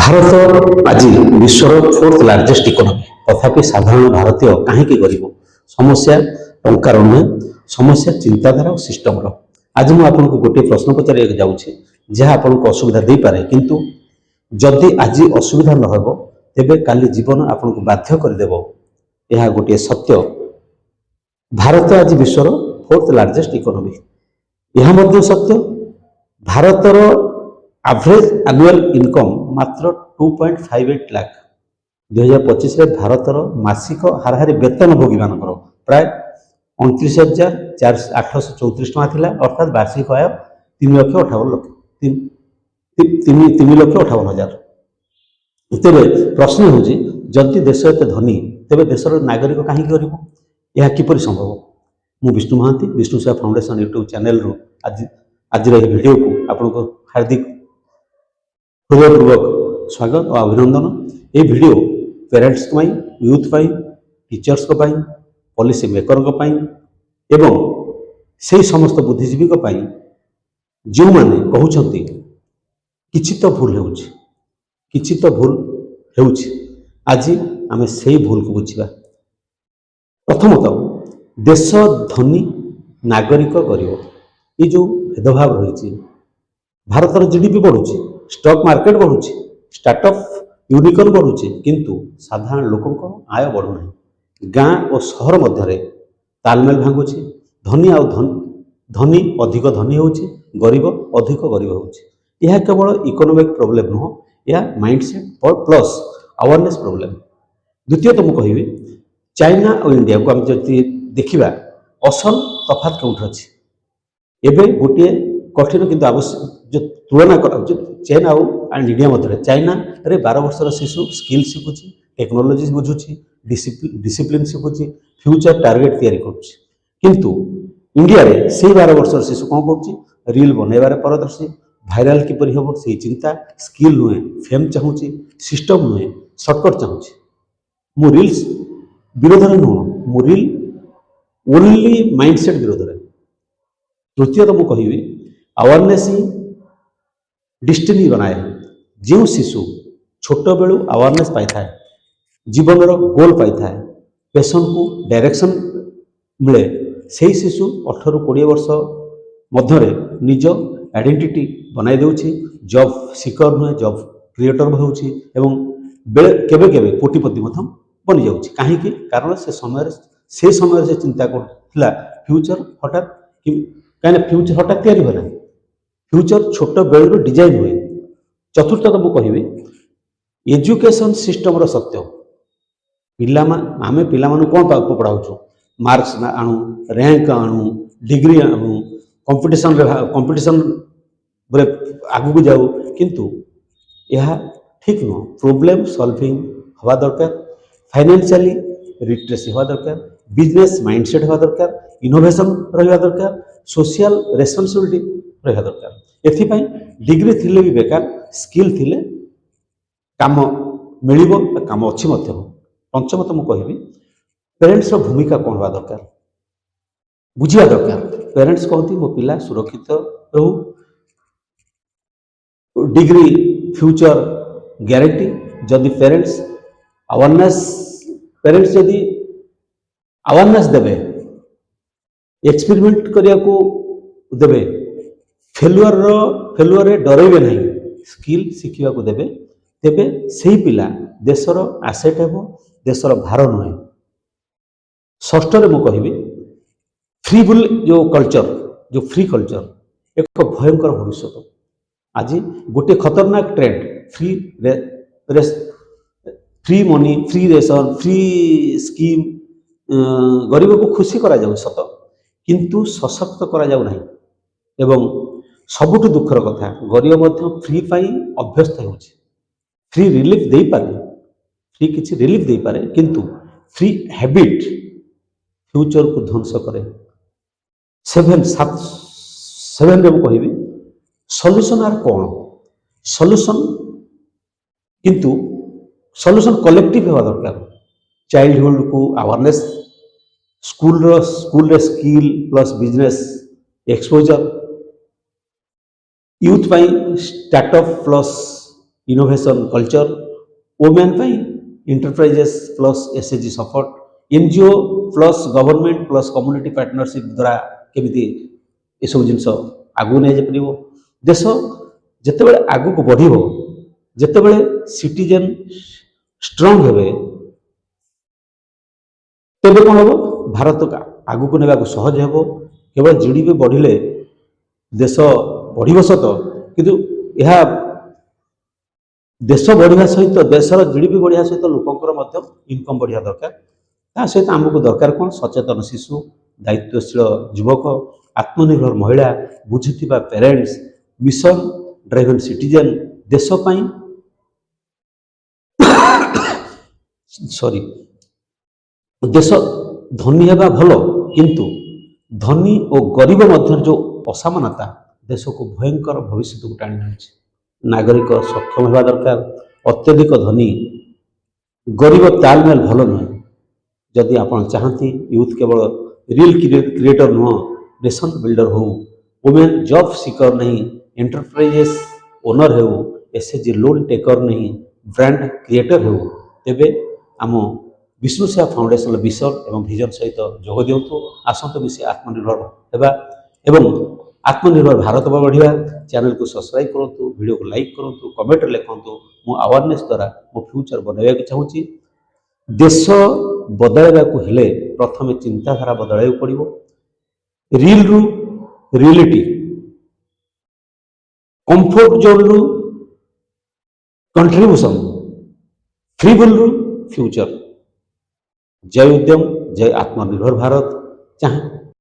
भारत आज विश्वर 4th largest economy तथापि साधारण भारतीय कहीं गरीब समस्या टंकार नुहे समस्या चिंताधारा और सिस्टम आज मुझे आपको गोटे प्रश्न पचार जाऊँगी जहाँ आपको असुविधा दे पारे किंतु जदि आज असुविधा न हो तेबे काली जीवन आपको बाध्य करदेव यह गोटे सत्य। भारत आज विश्वर 4th लार्जेस्ट इकोनॉमी यह मध्य सत्य। भारतर एवरेज एनुअल इनकम मात्र 2.58 लाख 2025 भारतर मासिक हाराहारी वेतन भोगी मान प्राय 29,834 टका थिला अर्थात वार्षिक आय 3,58,000। तेरे प्रश्न हूँ जदि देश एत धनी तेरे देशर नागरिक कहीं गरीब यह किपर संभव। मु विष्णु महांती विष्णु सेवा फाउंडेशन यूट्यूब चैनल रु आज वीडियो को आपको हार्दिक हृदयपूर्वक स्वागत और अभिनंदन। ये video parents youth teachers policy maker एवं से समस्त बुद्धिजीवी जो माने कहते किछि तो भूल हो आज आम से भूल को बुझा। प्रथमतः देश धनी नागरिक गरीब ये जो भेदभाव रही भारतर जीडीपी बढ़ुची स्टॉक मार्केट बढ़ुची स्टार्टअप यूनिकॉर्न बढ़ुची किंतु साधारण लोकों आय बढ़ुना। गाँ और सहर मध्य तालमेल भांगुची धनी धनी अधिक धनी होची गरीब अधिक गरीब होची। यह केवल इकोनॉमिक प्रॉब्लम नुह यह माइंडसेट प्लस अवेयरनेस प्रॉब्लम। द्वितीय तो मुझे कहि चाइना और इंडिया को आम जदि देखा असल तफात कौट अच्छी एवं गोटे कठिन किंतु आवश्यक जो तुलना कर चाइना और इंडिया मध्य चाइना रे 12 वर्षर शिशु स्किल शिखुची टेक्नोलोजी बुझुची डिसिप्लिन शिखुची फ्यूचर टार्गेट तैयारी करुच्ची किंतु इंडिया रे से 12 वर्षर शिशु कौन कर रील बनइबार पारदर्शी भाइराल किपर हम से चिंता स्किल नुहे फेम चाहूँगी सिस्टम नुहे सर्टकट चाहूँगी। मु रील्स विरोध नुह मु रील ओनली माइंडसेट विरोध। तृतीय तो मुझे कहि अवेयरनेस ही डिस्टिनी बनाए। जो शिशु छोट बेलू अवेयरनेस पाई था जीवन गोल पाई था पैशन को डायरेक्शन मिले से शिशु 18-20 वर्ष मध्य निज आइडेंटिटी बनाई देउछि जॉब सिकर नुहे जॉब क्रिएटर होउछि एवं केबे केबे कोटिपति बनी जाउछि कहीं कारण से समय से चिंता करथिला फ्यूचर हठात कहीं फ्यूचर हठात तैयारी होला फ्यूचर छोट बेलू डिजाइन हुए। चतुर्थ तो मुझे कहि एजुकेशन सिस्टम सत्य आम पिला कौन पढ़ाऊँ मार्क्स आणु रैंक आणु डिग्री आणु कंपटीशन आगू को जाऊ किंतु यह ठीक नुह। प्रोब्लेम सॉल्विंग हवा दरकार फाइनेंशियली लिटरेसी हवा दरकार बिजनेस माइंडसेट हवा दरकार इनोवेशन रहा दरकार सोशल रेस्पॉन्सिबिलिटी रहा दरकार। एथिपाई डिग्री थिले भी बेकार स्किल थिले काम मिलिबो काम अच्छी मध्य। पंचम तो मुझे कहि पेरेंट्स रो भूमिका कौन हवा दरकार बुझा दरकार। पेरेंट्स कहती मो पिला सुरक्षित रहू डिग्री फ्यूचर ग्यारंटी जदि पेरेंट्स जदि अवेयरनेस देवे एक्सपेरिमेंट करिया को देवे फेलुअर डरइबे नहीं स्किल शिखा को देवे तेबे सही पिला देशर आसेट हेबो देशर भार नुहे। षष्ठ मुझे कहि फ्री बुल जो कल्चर जो फ्री कल्चर एक भयंकर भविष्य। आज गोटे खतरनाक trend free money free ration free scheme गरीब को खुशी करा जाऊ सत किंतु सशक्त करा जाऊ नहीं एवं सबुठ दुखर कथा गरीब मध्य फ्री पाई अभ्यस्त हो फ्री रिलीफ दे पारे फ्री किसी रिलीफ दे पारे किंतु फ्री हैबिट फ्यूचर को ध्वंस करे। 7 रे कहि सॉल्यूशन आर कौन सॉल्यूशन किंतु सॉल्यूशन कलेक्टिव होगा दरकार। चाइल्डहुड को अवेयरनेस स्कूल रे skill plus business exposure youth पाई startup plus innovation culture women enterprises plus SHG support NGO plus government plus community partnership द्वारा केमिति ये सब जिन आगू नहीं जापर देश जितेबाला आगू को बढ़ जितेबाला सिटीजेन स्ट्रंग हे तेरे कौन हम भारत आगू को नेबाक सहज हे केवल जीडीपी बढ़िले देश बढ़ सत किंतु यह देश बढ़िया सहित देशर जीडीपी बढ़िया सहित लोकंर इनकम बढ़िया दरकार ता सहित आमको दरकार कौन सचेतन शिशु दायित्वशील युवक आत्मनिर्भर महिला बुझुवा पेरेंट्स मिशन ड्राइवन सिटीजेन देश सॉरी देश धनी हेबा भल किंतु धनी और गरीब मध्य जो असमानता देश को भयंकर भविष्य को टाणी आनी नागरिक सक्षम होगा दरकार अत्यधिक धनी गरीब तालमेल भल नुहे जदि आप चाहती यूथ केवल रियल क्रिएटर नुह नेशन बिल्डर हो वुमेन जॉब सीकर नहीं एंटरप्राइजेस ओनर हो एसएचजी लोन टेकर नहीं ब्रांड क्रिएटर हो तेबे आम विष्णुसेवा फाउंडेशन विशन एवं विजन सहित जोग दिंतु आसतु मिसे आत्मनिर्भर होगा एवं आत्मनिर्भर भारत बढ़िया चैनल को सब्सक्राइब करूँ वीडियो को लाइक करूँ कमेंट लिखु मो अवेयरनेस द्वारा मो फ्यूचर बनवा चाहूँगी देश बदलवा को हेले प्रथम चिंताधारा बदल पड़ो रियल रु रियलिटी कंफर्ट जोन रु कंट्रीब्यूशन फ्रीबल रु फ्यूचर जय उद्यम जय आत्मनिर्भर भारत चाहे